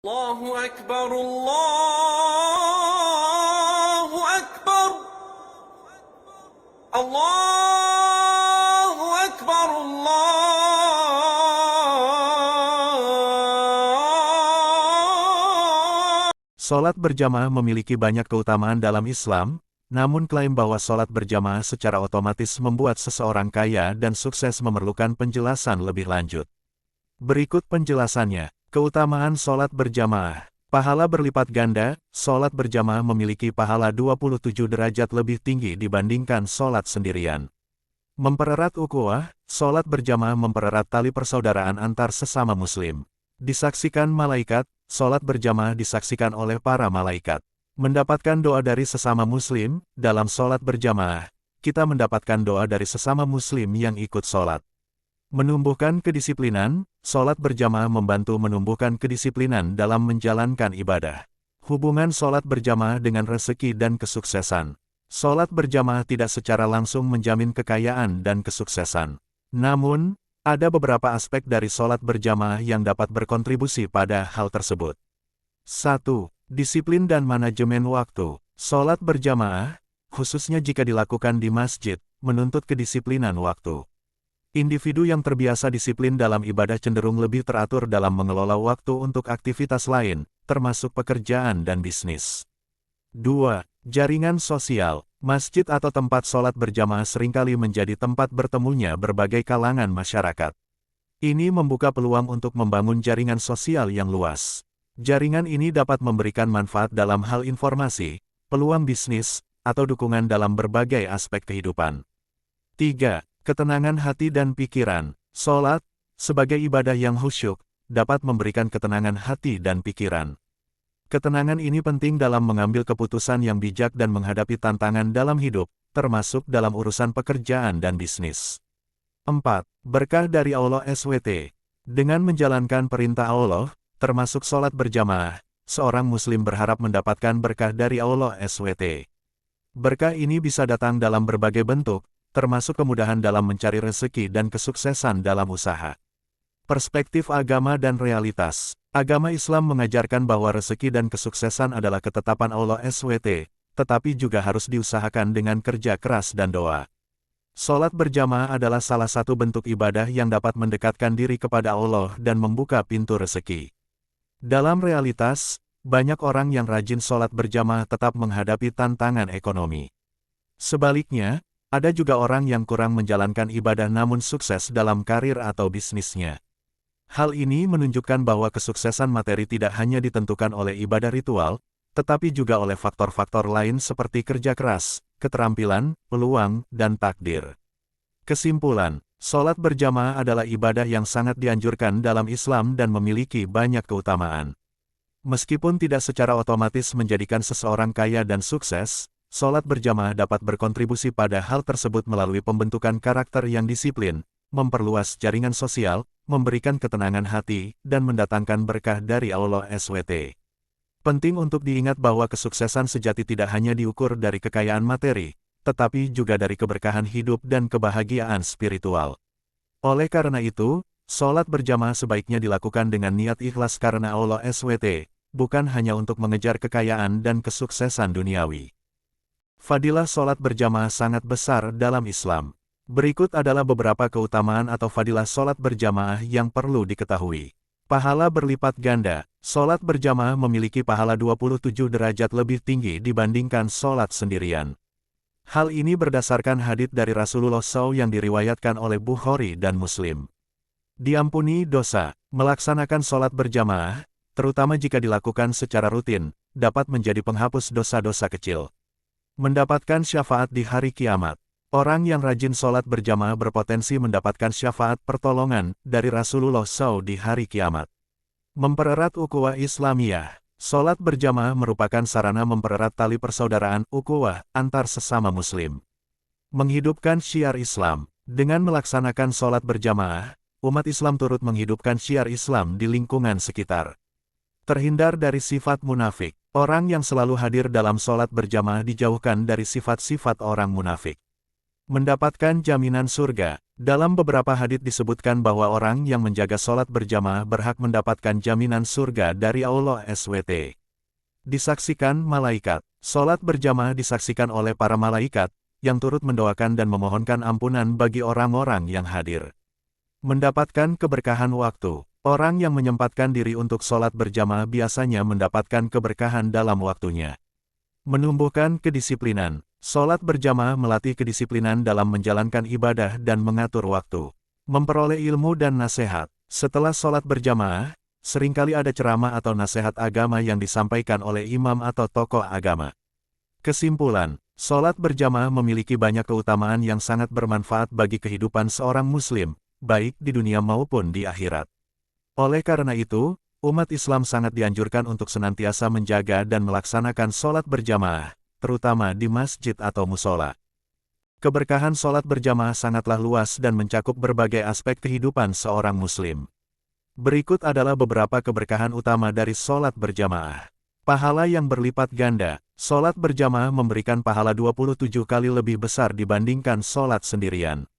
Allahu Akbar, Allahu Akbar, Allahu Akbar, Allah. Sholat berjamaah memiliki banyak keutamaan dalam Islam, namun klaim bahwa sholat berjamaah secara otomatis membuat seseorang kaya dan sukses memerlukan penjelasan lebih lanjut. Berikut penjelasannya. Keutamaan sholat berjamaah. Pahala berlipat ganda, sholat berjamaah memiliki pahala 27 derajat lebih tinggi dibandingkan sholat sendirian. Mempererat ukhuwah, sholat berjamaah mempererat tali persaudaraan antar sesama muslim. Disaksikan malaikat, sholat berjamaah disaksikan oleh para malaikat. Mendapatkan doa dari sesama muslim, dalam sholat berjamaah, kita mendapatkan doa dari sesama muslim yang ikut sholat. Menumbuhkan kedisiplinan, sholat berjamaah membantu menumbuhkan kedisiplinan dalam menjalankan ibadah. Hubungan sholat berjamaah dengan rezeki dan kesuksesan. Sholat berjamaah tidak secara langsung menjamin kekayaan dan kesuksesan. Namun, ada beberapa aspek dari sholat berjamaah yang dapat berkontribusi pada hal tersebut. 1. Disiplin dan manajemen waktu. Sholat berjamaah, khususnya jika dilakukan di masjid, menuntut kedisiplinan waktu. Individu yang terbiasa disiplin dalam ibadah cenderung lebih teratur dalam mengelola waktu untuk aktivitas lain, termasuk pekerjaan dan bisnis. 2. Jaringan sosial. Masjid atau tempat sholat berjamaah seringkali menjadi tempat bertemunya berbagai kalangan masyarakat. Ini membuka peluang untuk membangun jaringan sosial yang luas. Jaringan ini dapat memberikan manfaat dalam hal informasi, peluang bisnis, atau dukungan dalam berbagai aspek kehidupan. 3. Ketenangan hati dan pikiran. Sholat, sebagai ibadah yang khusyuk, dapat memberikan ketenangan hati dan pikiran. Ketenangan ini penting dalam mengambil keputusan yang bijak dan menghadapi tantangan dalam hidup, termasuk dalam urusan pekerjaan dan bisnis. 4. Berkah dari Allah SWT. Dengan menjalankan perintah Allah, termasuk sholat berjamaah, seorang muslim berharap mendapatkan berkah dari Allah SWT. Berkah ini bisa datang dalam berbagai bentuk, termasuk kemudahan dalam mencari rezeki dan kesuksesan dalam usaha. Perspektif agama dan realitas. Agama Islam mengajarkan bahwa rezeki dan kesuksesan adalah ketetapan Allah SWT, tetapi juga harus diusahakan dengan kerja keras dan doa. Sholat berjamaah adalah salah satu bentuk ibadah yang dapat mendekatkan diri kepada Allah dan membuka pintu rezeki. Dalam realitas, banyak orang yang rajin sholat berjamaah tetap menghadapi tantangan ekonomi. Sebaliknya, ada juga orang yang kurang menjalankan ibadah namun sukses dalam karir atau bisnisnya. Hal ini menunjukkan bahwa kesuksesan materi tidak hanya ditentukan oleh ibadah ritual, tetapi juga oleh faktor-faktor lain seperti kerja keras, keterampilan, peluang, dan takdir. Kesimpulan, sholat berjamaah adalah ibadah yang sangat dianjurkan dalam Islam dan memiliki banyak keutamaan. Meskipun tidak secara otomatis menjadikan seseorang kaya dan sukses, sholat berjamaah dapat berkontribusi pada hal tersebut melalui pembentukan karakter yang disiplin, memperluas jaringan sosial, memberikan ketenangan hati, dan mendatangkan berkah dari Allah SWT. Penting untuk diingat bahwa kesuksesan sejati tidak hanya diukur dari kekayaan materi, tetapi juga dari keberkahan hidup dan kebahagiaan spiritual. Oleh karena itu, sholat berjamaah sebaiknya dilakukan dengan niat ikhlas karena Allah SWT, bukan hanya untuk mengejar kekayaan dan kesuksesan duniawi. Fadilah sholat berjamaah sangat besar dalam Islam. Berikut adalah beberapa keutamaan atau fadilah sholat berjamaah yang perlu diketahui. Pahala berlipat ganda. Sholat berjamaah memiliki pahala 27 derajat lebih tinggi dibandingkan sholat sendirian. Hal ini berdasarkan hadits dari Rasulullah SAW yang diriwayatkan oleh Bukhari dan Muslim. Diampuni dosa. Melaksanakan sholat berjamaah, terutama jika dilakukan secara rutin, dapat menjadi penghapus dosa-dosa kecil. Mendapatkan syafaat di hari kiamat. Orang yang rajin sholat berjamaah berpotensi mendapatkan syafaat pertolongan dari Rasulullah SAW di hari kiamat. Mempererat ukhuwah Islamiyah. Sholat berjamaah merupakan sarana mempererat tali persaudaraan ukhuwah antar sesama muslim. Menghidupkan syiar Islam. Dengan melaksanakan sholat berjamaah, umat Islam turut menghidupkan syiar Islam di lingkungan sekitar. Terhindar dari sifat munafik. Orang yang selalu hadir dalam sholat berjamaah dijauhkan dari sifat-sifat orang munafik. Mendapatkan jaminan surga. Dalam beberapa hadits disebutkan bahwa orang yang menjaga sholat berjamaah berhak mendapatkan jaminan surga dari Allah SWT. Disaksikan malaikat. Sholat berjamaah disaksikan oleh para malaikat, yang turut mendoakan dan memohonkan ampunan bagi orang-orang yang hadir. Mendapatkan keberkahan waktu. Orang yang menyempatkan diri untuk sholat berjamaah biasanya mendapatkan keberkahan dalam waktunya. Menumbuhkan kedisiplinan. Sholat berjamaah melatih kedisiplinan dalam menjalankan ibadah dan mengatur waktu. Memperoleh ilmu dan nasihat. Setelah sholat berjamaah, seringkali ada ceramah atau nasihat agama yang disampaikan oleh imam atau tokoh agama. Kesimpulan, sholat berjamaah memiliki banyak keutamaan yang sangat bermanfaat bagi kehidupan seorang muslim, baik di dunia maupun di akhirat. Oleh karena itu, umat Islam sangat dianjurkan untuk senantiasa menjaga dan melaksanakan sholat berjamaah, terutama di masjid atau musola. Keberkahan sholat berjamaah sangatlah luas dan mencakup berbagai aspek kehidupan seorang muslim. Berikut adalah beberapa keberkahan utama dari sholat berjamaah. Pahala yang berlipat ganda. Sholat berjamaah memberikan pahala 27 kali lebih besar dibandingkan sholat sendirian.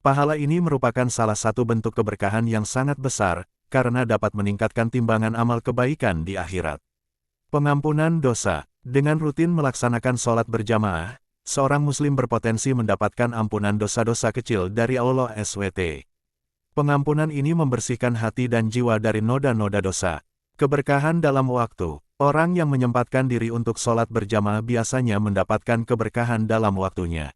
Pahala ini merupakan salah satu bentuk keberkahan yang sangat besar, karena dapat meningkatkan timbangan amal kebaikan di akhirat. Pengampunan dosa. Dengan rutin melaksanakan sholat berjamaah, seorang muslim berpotensi mendapatkan ampunan dosa-dosa kecil dari Allah SWT. Pengampunan ini membersihkan hati dan jiwa dari noda-noda dosa. Keberkahan dalam waktu. Orang yang menyempatkan diri untuk sholat berjamaah biasanya mendapatkan keberkahan dalam waktunya.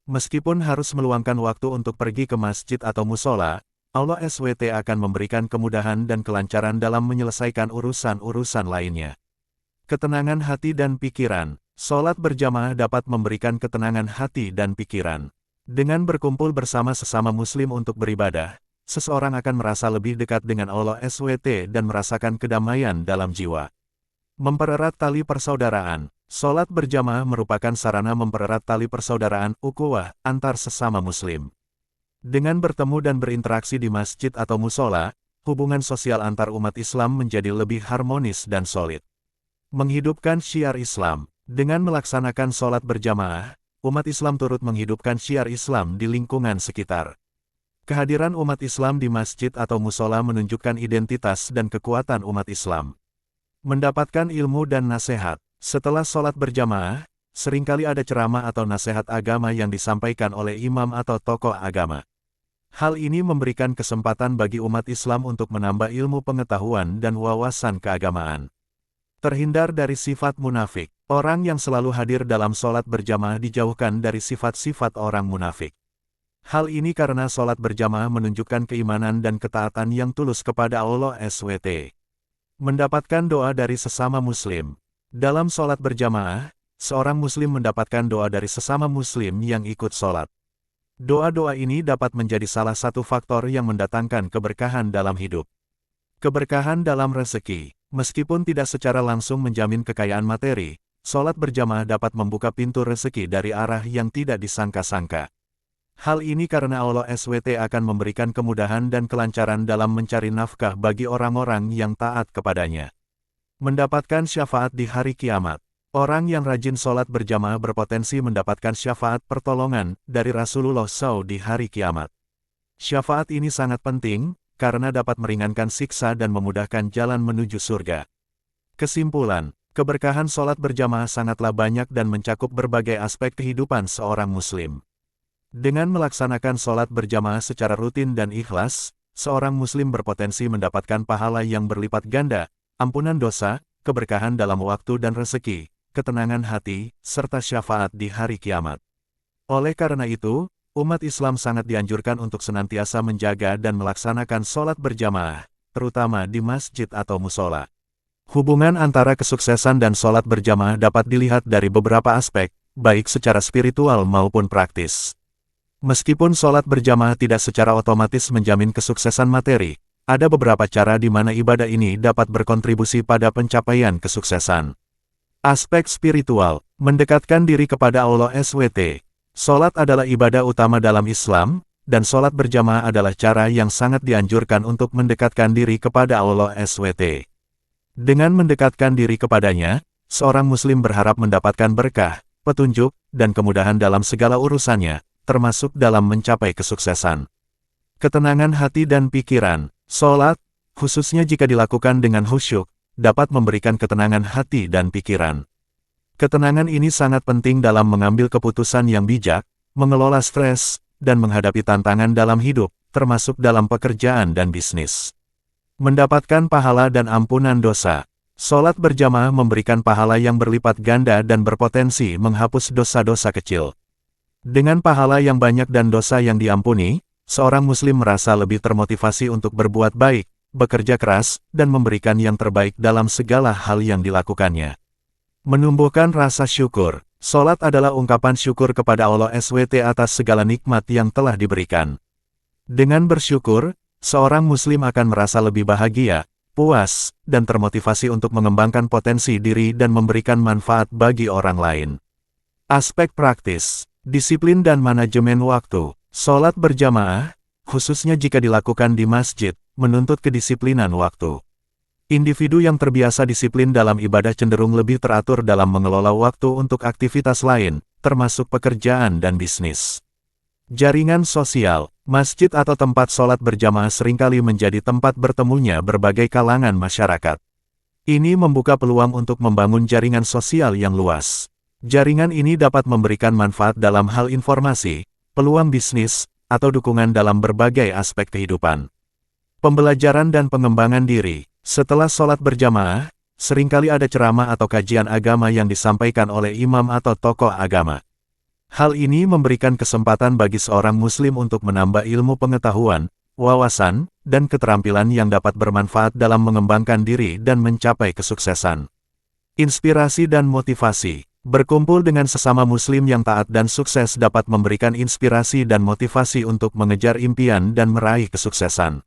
Meskipun harus meluangkan waktu untuk pergi ke masjid atau musola, Allah SWT akan memberikan kemudahan dan kelancaran dalam menyelesaikan urusan-urusan lainnya. Ketenangan hati dan pikiran. Sholat berjamaah dapat memberikan ketenangan hati dan pikiran. Dengan berkumpul bersama sesama muslim untuk beribadah, seseorang akan merasa lebih dekat dengan Allah SWT dan merasakan kedamaian dalam jiwa. Mempererat tali persaudaraan. Sholat berjamaah merupakan sarana mempererat tali persaudaraan ukhuwah antar sesama muslim. Dengan bertemu dan berinteraksi di masjid atau musola, hubungan sosial antar umat Islam menjadi lebih harmonis dan solid. Menghidupkan syiar Islam. Dengan melaksanakan sholat berjamaah, umat Islam turut menghidupkan syiar Islam di lingkungan sekitar. Kehadiran umat Islam di masjid atau musola menunjukkan identitas dan kekuatan umat Islam. Mendapatkan ilmu dan nasihat. Setelah sholat berjamaah, seringkali ada ceramah atau nasihat agama yang disampaikan oleh imam atau tokoh agama. Hal ini memberikan kesempatan bagi umat Islam untuk menambah ilmu pengetahuan dan wawasan keagamaan. Terhindar dari sifat munafik. Orang yang selalu hadir dalam sholat berjamaah dijauhkan dari sifat-sifat orang munafik. Hal ini karena sholat berjamaah menunjukkan keimanan dan ketaatan yang tulus kepada Allah SWT. Mendapatkan doa dari sesama muslim. Dalam sholat berjamaah, seorang muslim mendapatkan doa dari sesama muslim yang ikut sholat. Doa-doa ini dapat menjadi salah satu faktor yang mendatangkan keberkahan dalam hidup. Keberkahan dalam rezeki. Meskipun tidak secara langsung menjamin kekayaan materi, sholat berjamaah dapat membuka pintu rezeki dari arah yang tidak disangka-sangka. Hal ini karena Allah SWT akan memberikan kemudahan dan kelancaran dalam mencari nafkah bagi orang-orang yang taat kepadanya. Mendapatkan syafaat di hari kiamat. Orang yang rajin sholat berjamaah berpotensi mendapatkan syafaat pertolongan dari Rasulullah SAW di hari kiamat. Syafaat ini sangat penting, karena dapat meringankan siksa dan memudahkan jalan menuju surga. Kesimpulan, keberkahan sholat berjamaah sangatlah banyak dan mencakup berbagai aspek kehidupan seorang muslim. Dengan melaksanakan sholat berjamaah secara rutin dan ikhlas, seorang muslim berpotensi mendapatkan pahala yang berlipat ganda, ampunan dosa, keberkahan dalam waktu dan rezeki, ketenangan hati, serta syafaat di hari kiamat. Oleh karena itu, umat Islam sangat dianjurkan untuk senantiasa menjaga dan melaksanakan sholat berjamaah, terutama di masjid atau musola. Hubungan antara kesuksesan dan sholat berjamaah dapat dilihat dari beberapa aspek, baik secara spiritual maupun praktis. Meskipun sholat berjamaah tidak secara otomatis menjamin kesuksesan materi, ada beberapa cara di mana ibadah ini dapat berkontribusi pada pencapaian kesuksesan. Aspek spiritual, mendekatkan diri kepada Allah SWT. Sholat adalah ibadah utama dalam Islam, dan sholat berjamaah adalah cara yang sangat dianjurkan untuk mendekatkan diri kepada Allah SWT. Dengan mendekatkan diri kepadanya, seorang muslim berharap mendapatkan berkah, petunjuk, dan kemudahan dalam segala urusannya, termasuk dalam mencapai kesuksesan. Ketenangan hati dan pikiran. Sholat, khususnya jika dilakukan dengan khusyuk, dapat memberikan ketenangan hati dan pikiran. Ketenangan ini sangat penting dalam mengambil keputusan yang bijak, mengelola stres, dan menghadapi tantangan dalam hidup, termasuk dalam pekerjaan dan bisnis. Mendapatkan pahala dan ampunan dosa. Sholat berjamaah memberikan pahala yang berlipat ganda dan berpotensi menghapus dosa-dosa kecil. Dengan pahala yang banyak dan dosa yang diampuni, seorang muslim merasa lebih termotivasi untuk berbuat baik, bekerja keras, dan memberikan yang terbaik dalam segala hal yang dilakukannya. Menumbuhkan rasa syukur. Sholat adalah ungkapan syukur kepada Allah SWT atas segala nikmat yang telah diberikan. Dengan bersyukur, seorang muslim akan merasa lebih bahagia, puas, dan termotivasi untuk mengembangkan potensi diri dan memberikan manfaat bagi orang lain. Aspek praktis, disiplin dan manajemen waktu. Sholat berjamaah, khususnya jika dilakukan di masjid, menuntut kedisiplinan waktu. Individu yang terbiasa disiplin dalam ibadah cenderung lebih teratur dalam mengelola waktu untuk aktivitas lain, termasuk pekerjaan dan bisnis. Jaringan sosial, masjid atau tempat sholat berjamaah seringkali menjadi tempat bertemunya berbagai kalangan masyarakat. Ini membuka peluang untuk membangun jaringan sosial yang luas. Jaringan ini dapat memberikan manfaat dalam hal informasi, peluang bisnis, atau dukungan dalam berbagai aspek kehidupan. Pembelajaran dan pengembangan diri. Setelah sholat berjamaah, seringkali ada ceramah atau kajian agama yang disampaikan oleh imam atau tokoh agama. Hal ini memberikan kesempatan bagi seorang muslim untuk menambah ilmu pengetahuan, wawasan, dan keterampilan yang dapat bermanfaat dalam mengembangkan diri dan mencapai kesuksesan. Inspirasi dan motivasi. Berkumpul dengan sesama muslim yang taat dan sukses dapat memberikan inspirasi dan motivasi untuk mengejar impian dan meraih kesuksesan.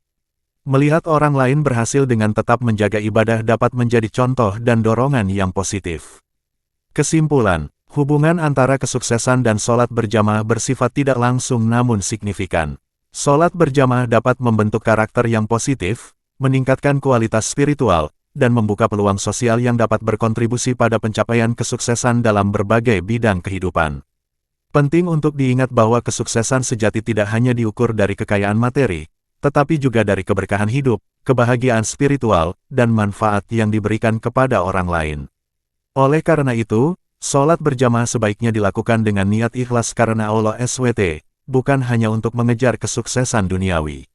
Melihat orang lain berhasil dengan tetap menjaga ibadah dapat menjadi contoh dan dorongan yang positif. Kesimpulan, hubungan antara kesuksesan dan sholat berjamaah bersifat tidak langsung namun signifikan. Sholat berjamaah dapat membentuk karakter yang positif, meningkatkan kualitas spiritual, dan membuka peluang sosial yang dapat berkontribusi pada pencapaian kesuksesan dalam berbagai bidang kehidupan. Penting untuk diingat bahwa kesuksesan sejati tidak hanya diukur dari kekayaan materi, tetapi juga dari keberkahan hidup, kebahagiaan spiritual, dan manfaat yang diberikan kepada orang lain. Oleh karena itu, sholat berjamaah sebaiknya dilakukan dengan niat ikhlas karena Allah SWT, bukan hanya untuk mengejar kesuksesan duniawi.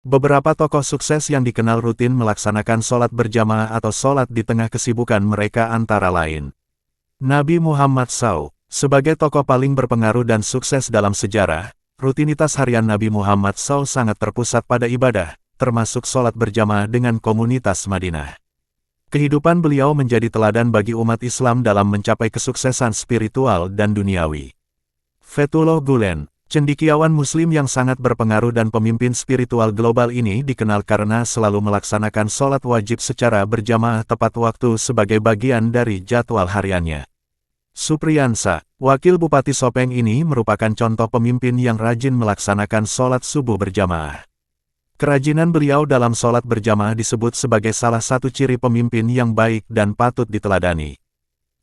Beberapa tokoh sukses yang dikenal rutin melaksanakan sholat berjamaah atau sholat di tengah kesibukan mereka antara lain. Nabi Muhammad SAW, sebagai tokoh paling berpengaruh dan sukses dalam sejarah, rutinitas harian Nabi Muhammad SAW sangat terpusat pada ibadah, termasuk sholat berjamaah dengan komunitas Madinah. Kehidupan beliau menjadi teladan bagi umat Islam dalam mencapai kesuksesan spiritual dan duniawi. Fethullah Gulen, cendekiawan Muslim yang sangat berpengaruh dan pemimpin spiritual global ini dikenal karena selalu melaksanakan sholat wajib secara berjamaah tepat waktu sebagai bagian dari jadwal hariannya. Supriyansa, wakil Bupati Sopeng ini merupakan contoh pemimpin yang rajin melaksanakan sholat subuh berjamaah. Kerajinan beliau dalam sholat berjamaah disebut sebagai salah satu ciri pemimpin yang baik dan patut diteladani.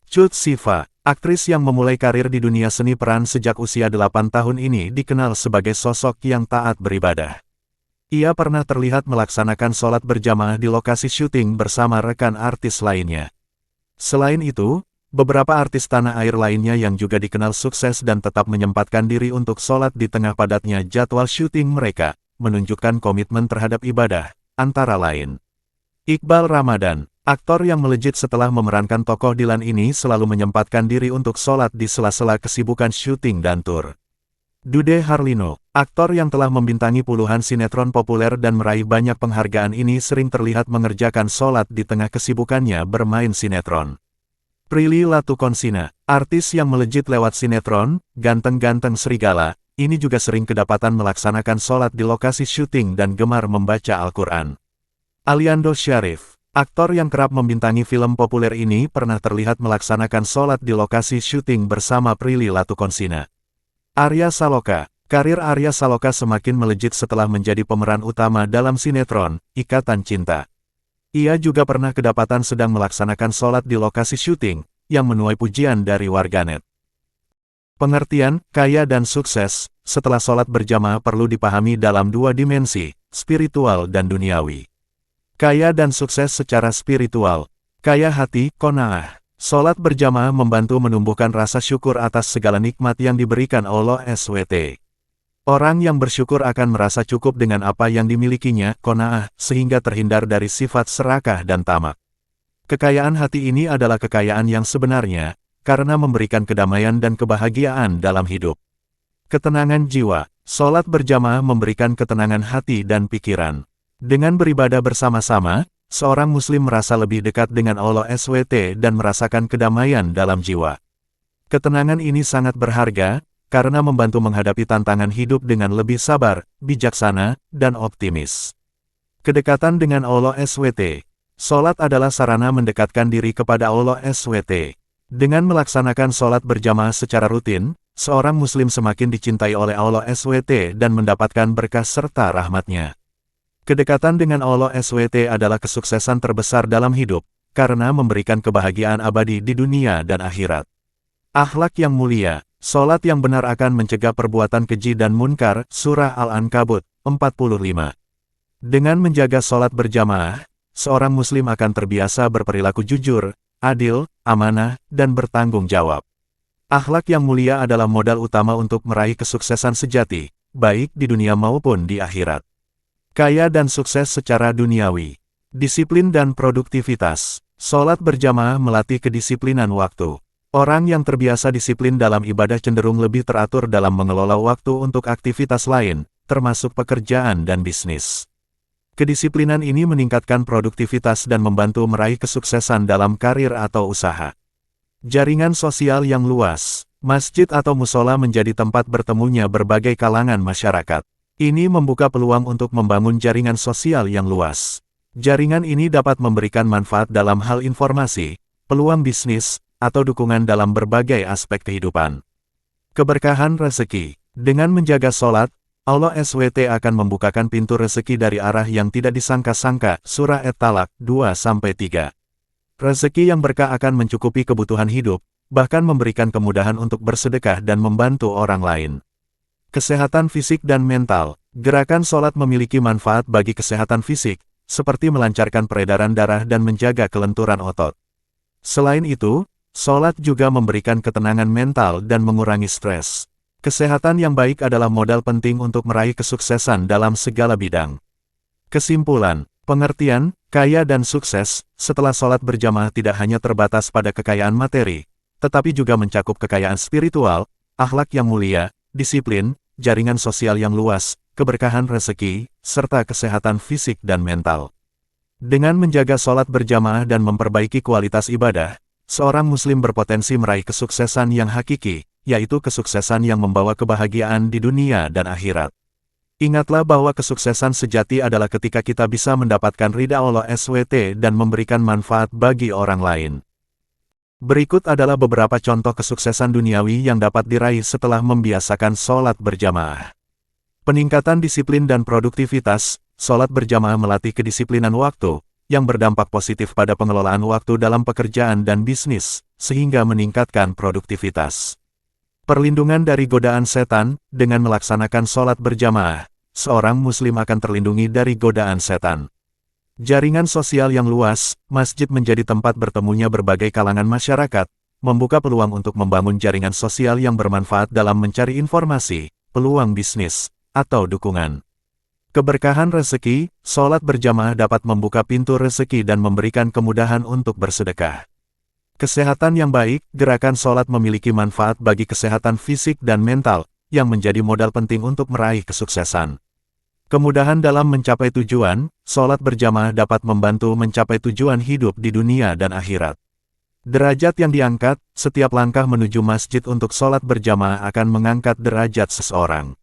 Cut Siva, aktris yang memulai karir di dunia seni peran sejak usia 8 tahun ini dikenal sebagai sosok yang taat beribadah. Ia pernah terlihat melaksanakan sholat berjamaah di lokasi syuting bersama rekan artis lainnya. Selain itu, beberapa artis tanah air lainnya yang juga dikenal sukses dan tetap menyempatkan diri untuk sholat di tengah padatnya jadwal syuting mereka, menunjukkan komitmen terhadap ibadah, antara lain. Iqbal Ramadan, aktor yang melejit setelah memerankan tokoh Dilan ini selalu menyempatkan diri untuk sholat di sela-sela kesibukan syuting dan tur. Dude Harlino, aktor yang telah membintangi puluhan sinetron populer dan meraih banyak penghargaan ini sering terlihat mengerjakan sholat di tengah kesibukannya bermain sinetron. Prilly Latukonsina, artis yang melejit lewat sinetron, Ganteng-Ganteng Serigala, ini juga sering kedapatan melaksanakan sholat di lokasi syuting dan gemar membaca Al-Quran. Aliando Syarif, aktor yang kerap membintangi film populer ini pernah terlihat melaksanakan sholat di lokasi syuting bersama Prilly Latukonsina. Arya Saloka, karir Arya Saloka semakin melejit setelah menjadi pemeran utama dalam sinetron, Ikatan Cinta. Ia juga pernah kedapatan sedang melaksanakan sholat di lokasi syuting, yang menuai pujian dari warganet. Pengertian, kaya dan sukses, setelah sholat berjamaah perlu dipahami dalam dua dimensi, spiritual dan duniawi. Kaya dan sukses secara spiritual. Kaya hati, qanaah. Sholat berjamaah membantu menumbuhkan rasa syukur atas segala nikmat yang diberikan Allah SWT. Orang yang bersyukur akan merasa cukup dengan apa yang dimilikinya, qanaah, sehingga terhindar dari sifat serakah dan tamak. Kekayaan hati ini adalah kekayaan yang sebenarnya, karena memberikan kedamaian dan kebahagiaan dalam hidup. Ketenangan jiwa. Sholat berjamaah memberikan ketenangan hati dan pikiran. Dengan beribadah bersama-sama, seorang muslim merasa lebih dekat dengan Allah SWT dan merasakan kedamaian dalam jiwa. Ketenangan ini sangat berharga, karena membantu menghadapi tantangan hidup dengan lebih sabar, bijaksana, dan optimis. Kedekatan dengan Allah SWT. Sholat adalah sarana mendekatkan diri kepada Allah SWT. Dengan melaksanakan sholat berjamaah secara rutin, seorang muslim semakin dicintai oleh Allah SWT dan mendapatkan berkah serta rahmat-Nya. Kedekatan dengan Allah SWT adalah kesuksesan terbesar dalam hidup, karena memberikan kebahagiaan abadi di dunia dan akhirat. Akhlak yang mulia. Sholat yang benar akan mencegah perbuatan keji dan munkar, Surah Al-Ankabut, 45. Dengan menjaga sholat berjamaah, seorang muslim akan terbiasa berperilaku jujur, adil, amanah, dan bertanggung jawab. Akhlak yang mulia adalah modal utama untuk meraih kesuksesan sejati, baik di dunia maupun di akhirat. Kaya dan sukses secara duniawi. Disiplin dan produktivitas. Sholat berjamaah melatih kedisiplinan waktu. Orang yang terbiasa disiplin dalam ibadah cenderung lebih teratur dalam mengelola waktu untuk aktivitas lain, termasuk pekerjaan dan bisnis. Kedisiplinan ini meningkatkan produktivitas dan membantu meraih kesuksesan dalam karir atau usaha. Jaringan sosial yang luas. Masjid atau musola menjadi tempat bertemunya berbagai kalangan masyarakat. Ini membuka peluang untuk membangun jaringan sosial yang luas. Jaringan ini dapat memberikan manfaat dalam hal informasi, peluang bisnis, atau dukungan dalam berbagai aspek kehidupan. Keberkahan rezeki. Dengan menjaga sholat, Allah SWT akan membukakan pintu rezeki dari arah yang tidak disangka-sangka, Surah At-Talaq 2-3. Rezeki yang berkah akan mencukupi kebutuhan hidup, bahkan memberikan kemudahan untuk bersedekah dan membantu orang lain. Kesehatan fisik dan mental. Gerakan sholat memiliki manfaat bagi kesehatan fisik, seperti melancarkan peredaran darah dan menjaga kelenturan otot. Selain itu, sholat juga memberikan ketenangan mental dan mengurangi stres. Kesehatan yang baik adalah modal penting untuk meraih kesuksesan dalam segala bidang. Kesimpulan, pengertian, kaya dan sukses, setelah sholat berjamaah tidak hanya terbatas pada kekayaan materi, tetapi juga mencakup kekayaan spiritual, akhlak yang mulia, disiplin, jaringan sosial yang luas, keberkahan rezeki, serta kesehatan fisik dan mental. Dengan menjaga sholat berjamaah dan memperbaiki kualitas ibadah, seorang muslim berpotensi meraih kesuksesan yang hakiki, yaitu kesuksesan yang membawa kebahagiaan di dunia dan akhirat. Ingatlah bahwa kesuksesan sejati adalah ketika kita bisa mendapatkan ridha Allah SWT dan memberikan manfaat bagi orang lain. Berikut adalah beberapa contoh kesuksesan duniawi yang dapat diraih setelah membiasakan sholat berjamaah. Peningkatan disiplin dan produktivitas. Sholat berjamaah melatih kedisiplinan waktu, yang berdampak positif pada pengelolaan waktu dalam pekerjaan dan bisnis, sehingga meningkatkan produktivitas. Perlindungan dari godaan setan. Dengan melaksanakan sholat berjamaah, seorang muslim akan terlindungi dari godaan setan. Jaringan sosial yang luas. Masjid menjadi tempat bertemunya berbagai kalangan masyarakat, membuka peluang untuk membangun jaringan sosial yang bermanfaat dalam mencari informasi, peluang bisnis, atau dukungan. Keberkahan rezeki. Sholat berjamaah dapat membuka pintu rezeki dan memberikan kemudahan untuk bersedekah. Kesehatan yang baik. Gerakan sholat memiliki manfaat bagi kesehatan fisik dan mental, yang menjadi modal penting untuk meraih kesuksesan. Kemudahan dalam mencapai tujuan. Sholat berjamaah dapat membantu mencapai tujuan hidup di dunia dan akhirat. Derajat yang diangkat. Setiap langkah menuju masjid untuk sholat berjamaah akan mengangkat derajat seseorang.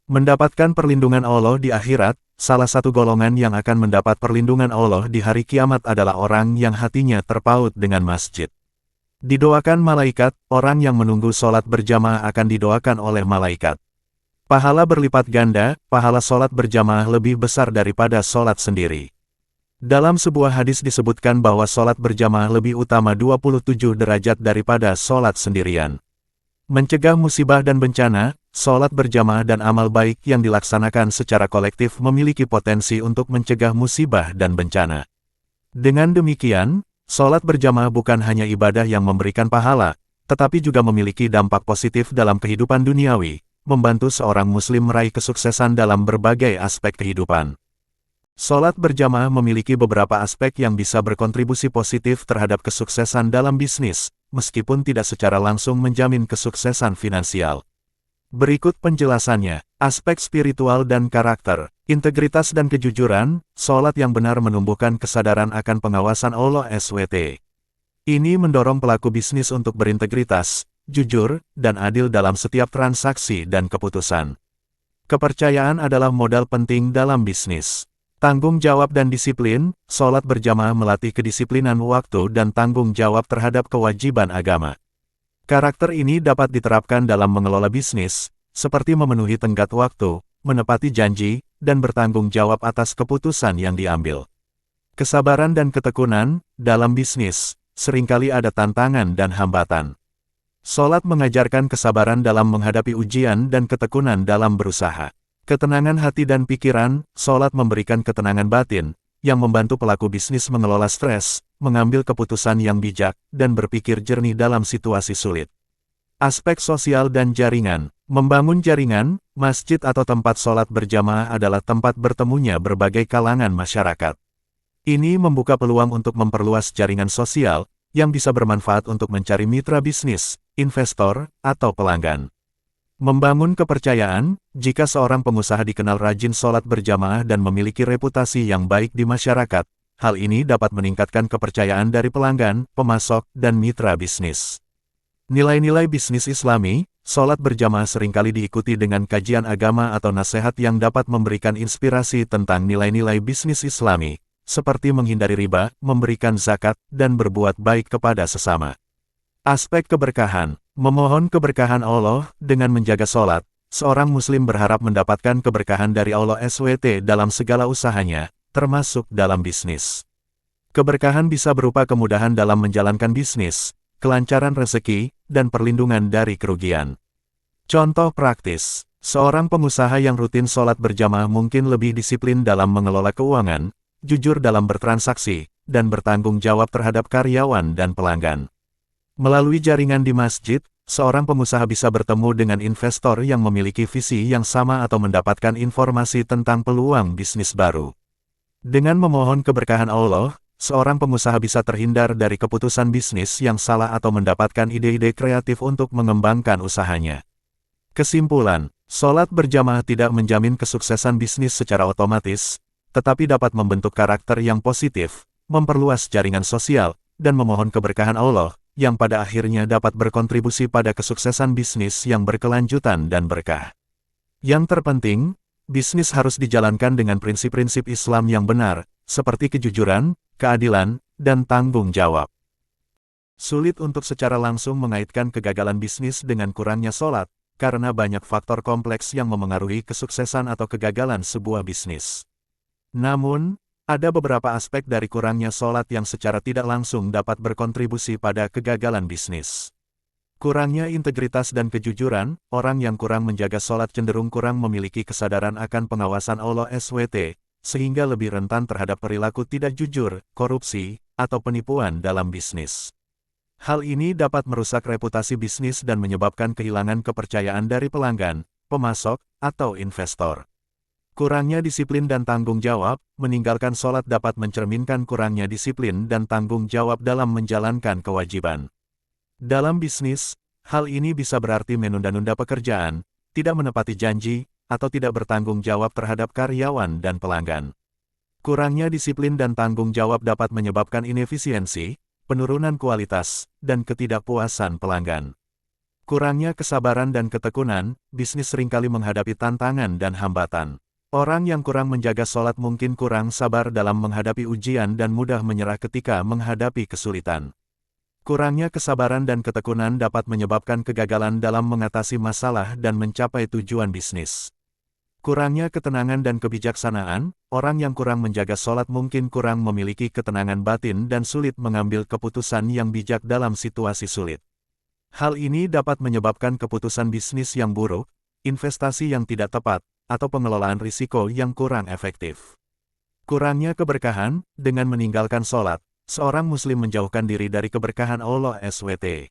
Mendapatkan perlindungan Allah di akhirat. Salah satu golongan yang akan mendapat perlindungan Allah di hari kiamat adalah orang yang hatinya terpaut dengan masjid. Didoakan malaikat. Orang yang menunggu sholat berjamaah akan didoakan oleh malaikat. Pahala berlipat ganda. Pahala sholat berjamaah lebih besar daripada sholat sendiri. Dalam sebuah hadis disebutkan bahwa sholat berjamaah lebih utama 27 derajat daripada sholat sendirian. Mencegah musibah dan bencana, sholat berjamaah dan amal baik yang dilaksanakan secara kolektif memiliki potensi untuk mencegah musibah dan bencana. Dengan demikian, sholat berjamaah bukan hanya ibadah yang memberikan pahala, tetapi juga memiliki dampak positif dalam kehidupan duniawi, membantu seorang muslim meraih kesuksesan dalam berbagai aspek kehidupan. Sholat berjamaah memiliki beberapa aspek yang bisa berkontribusi positif terhadap kesuksesan dalam bisnis, meskipun tidak secara langsung menjamin kesuksesan finansial. Berikut penjelasannya. Aspek spiritual dan karakter, integritas dan kejujuran, sholat yang benar menumbuhkan kesadaran akan pengawasan Allah SWT. Ini mendorong pelaku bisnis untuk berintegritas, jujur, dan adil dalam setiap transaksi dan keputusan. Kepercayaan adalah modal penting dalam bisnis. Tanggung jawab dan disiplin, sholat berjamaah melatih kedisiplinan waktu dan tanggung jawab terhadap kewajiban agama. Karakter ini dapat diterapkan dalam mengelola bisnis, seperti memenuhi tenggat waktu, menepati janji, dan bertanggung jawab atas keputusan yang diambil. Kesabaran dan ketekunan, dalam bisnis, seringkali ada tantangan dan hambatan. Sholat mengajarkan kesabaran dalam menghadapi ujian dan ketekunan dalam berusaha. Ketenangan hati dan pikiran, sholat memberikan ketenangan batin, yang membantu pelaku bisnis mengelola stres, mengambil keputusan yang bijak, dan berpikir jernih dalam situasi sulit. Aspek sosial dan jaringan, membangun jaringan, masjid atau tempat sholat berjamaah adalah tempat bertemunya berbagai kalangan masyarakat. Ini membuka peluang untuk memperluas jaringan sosial, yang bisa bermanfaat untuk mencari mitra bisnis, investor, atau pelanggan. Membangun kepercayaan, jika seorang pengusaha dikenal rajin sholat berjamaah dan memiliki reputasi yang baik di masyarakat, hal ini dapat meningkatkan kepercayaan dari pelanggan, pemasok, dan mitra bisnis. Nilai-nilai bisnis Islami, sholat berjamaah seringkali diikuti dengan kajian agama atau nasihat yang dapat memberikan inspirasi tentang nilai-nilai bisnis Islami, seperti menghindari riba, memberikan zakat, dan berbuat baik kepada sesama. Aspek keberkahan, memohon keberkahan Allah, dengan menjaga sholat, seorang muslim berharap mendapatkan keberkahan dari Allah SWT dalam segala usahanya, termasuk dalam bisnis. Keberkahan bisa berupa kemudahan dalam menjalankan bisnis, kelancaran rezeki, dan perlindungan dari kerugian. Contoh praktis, seorang pengusaha yang rutin sholat berjamaah mungkin lebih disiplin dalam mengelola keuangan, jujur dalam bertransaksi, dan bertanggung jawab terhadap karyawan dan pelanggan. Melalui jaringan di masjid, seorang pengusaha bisa bertemu dengan investor yang memiliki visi yang sama atau mendapatkan informasi tentang peluang bisnis baru. Dengan memohon keberkahan Allah, seorang pengusaha bisa terhindar dari keputusan bisnis yang salah atau mendapatkan ide-ide kreatif untuk mengembangkan usahanya. Kesimpulan, sholat berjamaah tidak menjamin kesuksesan bisnis secara otomatis, tetapi dapat membentuk karakter yang positif, memperluas jaringan sosial, dan memohon keberkahan Allah, yang pada akhirnya dapat berkontribusi pada kesuksesan bisnis yang berkelanjutan dan berkah. Yang terpenting, bisnis harus dijalankan dengan prinsip-prinsip Islam yang benar, seperti kejujuran, keadilan, dan tanggung jawab. Sulit untuk secara langsung mengaitkan kegagalan bisnis dengan kurangnya sholat, karena banyak faktor kompleks yang memengaruhi kesuksesan atau kegagalan sebuah bisnis. Namun, ada beberapa aspek dari kurangnya sholat yang secara tidak langsung dapat berkontribusi pada kegagalan bisnis. Kurangnya integritas dan kejujuran, orang yang kurang menjaga sholat cenderung kurang memiliki kesadaran akan pengawasan Allah SWT, sehingga lebih rentan terhadap perilaku tidak jujur, korupsi, atau penipuan dalam bisnis. Hal ini dapat merusak reputasi bisnis dan menyebabkan kehilangan kepercayaan dari pelanggan, pemasok, atau investor. Kurangnya disiplin dan tanggung jawab, meninggalkan sholat dapat mencerminkan kurangnya disiplin dan tanggung jawab dalam menjalankan kewajiban. Dalam bisnis, hal ini bisa berarti menunda-nunda pekerjaan, tidak menepati janji, atau tidak bertanggung jawab terhadap karyawan dan pelanggan. Kurangnya disiplin dan tanggung jawab dapat menyebabkan inefisiensi, penurunan kualitas, dan ketidakpuasan pelanggan. Kurangnya kesabaran dan ketekunan, bisnis seringkali menghadapi tantangan dan hambatan. Orang yang kurang menjaga sholat mungkin kurang sabar dalam menghadapi ujian dan mudah menyerah ketika menghadapi kesulitan. Kurangnya kesabaran dan ketekunan dapat menyebabkan kegagalan dalam mengatasi masalah dan mencapai tujuan bisnis. Kurangnya ketenangan dan kebijaksanaan, orang yang kurang menjaga sholat mungkin kurang memiliki ketenangan batin dan sulit mengambil keputusan yang bijak dalam situasi sulit. Hal ini dapat menyebabkan keputusan bisnis yang buruk, investasi yang tidak tepat, atau pengelolaan risiko yang kurang efektif. Kurangnya keberkahan, dengan meninggalkan sholat, seorang muslim menjauhkan diri dari keberkahan Allah SWT.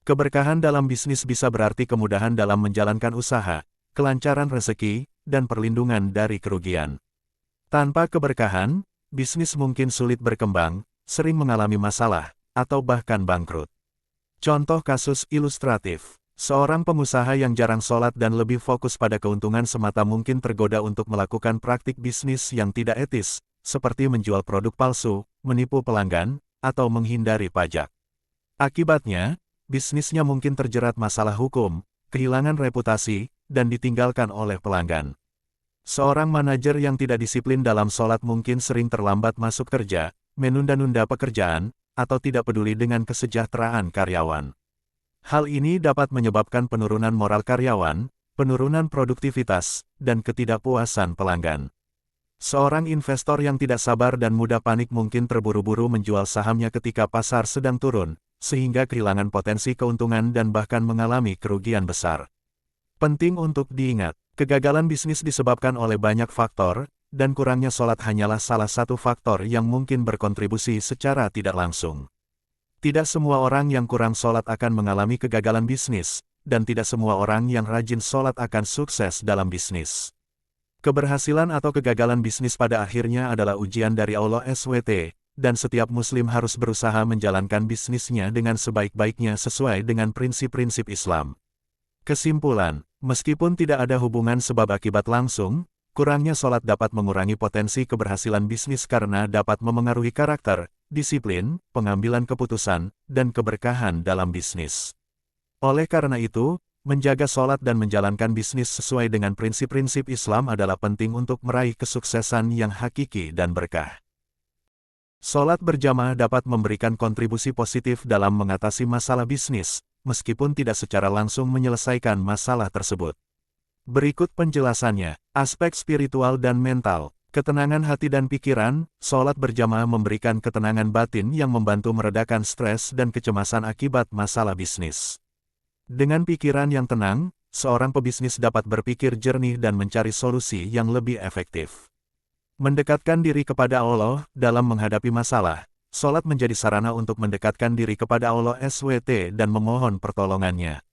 Keberkahan dalam bisnis bisa berarti kemudahan dalam menjalankan usaha, kelancaran rezeki, dan perlindungan dari kerugian. Tanpa keberkahan, bisnis mungkin sulit berkembang, sering mengalami masalah, atau bahkan bangkrut. Contoh kasus ilustratif. Seorang pengusaha yang jarang sholat dan lebih fokus pada keuntungan semata mungkin tergoda untuk melakukan praktik bisnis yang tidak etis, seperti menjual produk palsu, menipu pelanggan, atau menghindari pajak. Akibatnya, bisnisnya mungkin terjerat masalah hukum, kehilangan reputasi, dan ditinggalkan oleh pelanggan. Seorang manajer yang tidak disiplin dalam sholat mungkin sering terlambat masuk kerja, menunda-nunda pekerjaan, atau tidak peduli dengan kesejahteraan karyawan. Hal ini dapat menyebabkan penurunan moral karyawan, penurunan produktivitas, dan ketidakpuasan pelanggan. Seorang investor yang tidak sabar dan mudah panik mungkin terburu-buru menjual sahamnya ketika pasar sedang turun, sehingga kehilangan potensi keuntungan dan bahkan mengalami kerugian besar. Penting untuk diingat, kegagalan bisnis disebabkan oleh banyak faktor, dan kurangnya sholat hanyalah salah satu faktor yang mungkin berkontribusi secara tidak langsung. Tidak semua orang yang kurang sholat akan mengalami kegagalan bisnis, dan tidak semua orang yang rajin sholat akan sukses dalam bisnis. Keberhasilan atau kegagalan bisnis pada akhirnya adalah ujian dari Allah SWT, dan setiap muslim harus berusaha menjalankan bisnisnya dengan sebaik-baiknya sesuai dengan prinsip-prinsip Islam. Kesimpulan, meskipun tidak ada hubungan sebab akibat langsung, kurangnya sholat dapat mengurangi potensi keberhasilan bisnis karena dapat memengaruhi karakter, disiplin, pengambilan keputusan, dan keberkahan dalam bisnis. Oleh karena itu, menjaga sholat dan menjalankan bisnis sesuai dengan prinsip-prinsip Islam adalah penting untuk meraih kesuksesan yang hakiki dan berkah. Sholat berjamaah dapat memberikan kontribusi positif dalam mengatasi masalah bisnis, meskipun tidak secara langsung menyelesaikan masalah tersebut. Berikut penjelasannya, aspek spiritual dan mental, ketenangan hati dan pikiran, sholat berjamaah memberikan ketenangan batin yang membantu meredakan stres dan kecemasan akibat masalah bisnis. Dengan pikiran yang tenang, seorang pebisnis dapat berpikir jernih dan mencari solusi yang lebih efektif. Mendekatkan diri kepada Allah dalam menghadapi masalah, sholat menjadi sarana untuk mendekatkan diri kepada Allah SWT dan memohon pertolongannya.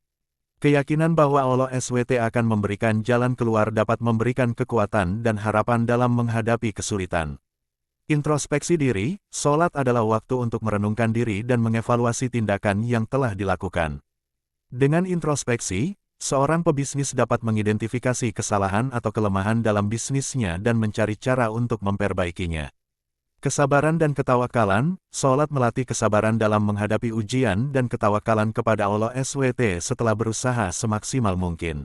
Keyakinan bahwa Allah SWT akan memberikan jalan keluar dapat memberikan kekuatan dan harapan dalam menghadapi kesulitan. Introspeksi diri, sholat adalah waktu untuk merenungkan diri dan mengevaluasi tindakan yang telah dilakukan. Dengan introspeksi, seorang pebisnis dapat mengidentifikasi kesalahan atau kelemahan dalam bisnisnya dan mencari cara untuk memperbaikinya. Kesabaran dan ketawakalan, sholat melatih kesabaran dalam menghadapi ujian dan ketawakalan kepada Allah SWT setelah berusaha semaksimal mungkin.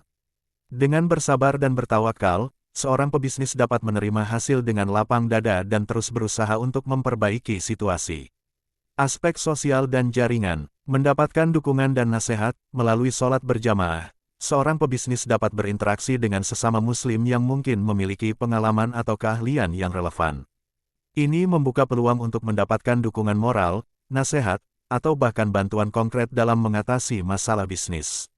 Dengan bersabar dan bertawakal, seorang pebisnis dapat menerima hasil dengan lapang dada dan terus berusaha untuk memperbaiki situasi. Aspek sosial dan jaringan, mendapatkan dukungan dan nasihat, melalui sholat berjamaah, seorang pebisnis dapat berinteraksi dengan sesama muslim yang mungkin memiliki pengalaman atau keahlian yang relevan. Ini membuka peluang untuk mendapatkan dukungan moral, nasihat, atau bahkan bantuan konkret dalam mengatasi masalah bisnis.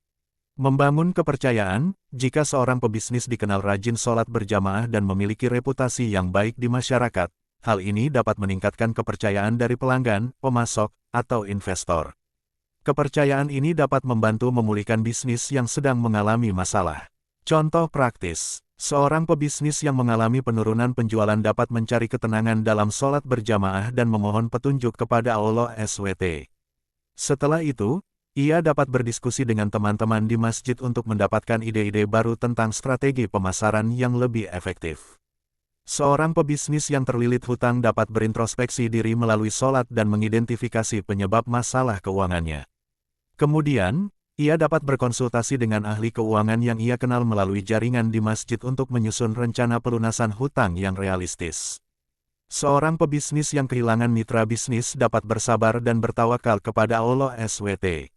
Membangun kepercayaan, jika seorang pebisnis dikenal rajin sholat berjamaah dan memiliki reputasi yang baik di masyarakat, hal ini dapat meningkatkan kepercayaan dari pelanggan, pemasok, atau investor. Kepercayaan ini dapat membantu memulihkan bisnis yang sedang mengalami masalah. Contoh praktis. Seorang pebisnis yang mengalami penurunan penjualan dapat mencari ketenangan dalam sholat berjamaah dan memohon petunjuk kepada Allah SWT. Setelah itu, ia dapat berdiskusi dengan teman-teman di masjid untuk mendapatkan ide-ide baru tentang strategi pemasaran yang lebih efektif. Seorang pebisnis yang terlilit hutang dapat berintrospeksi diri melalui sholat dan mengidentifikasi penyebab masalah keuangannya. Kemudian, ia dapat berkonsultasi dengan ahli keuangan yang ia kenal melalui jaringan di masjid untuk menyusun rencana pelunasan hutang yang realistis. Seorang pebisnis yang kehilangan mitra bisnis dapat bersabar dan bertawakal kepada Allah SWT.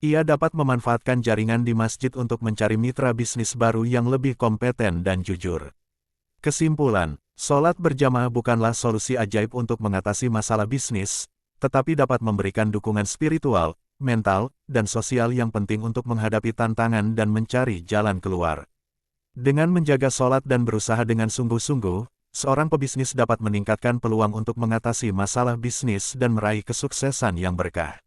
Ia dapat memanfaatkan jaringan di masjid untuk mencari mitra bisnis baru yang lebih kompeten dan jujur. Kesimpulan, sholat berjamaah bukanlah solusi ajaib untuk mengatasi masalah bisnis, tetapi dapat memberikan dukungan spiritual, mental, dan sosial yang penting untuk menghadapi tantangan dan mencari jalan keluar. Dengan menjaga sholat dan berusaha dengan sungguh-sungguh, seorang pebisnis dapat meningkatkan peluang untuk mengatasi masalah bisnis dan meraih kesuksesan yang berkah.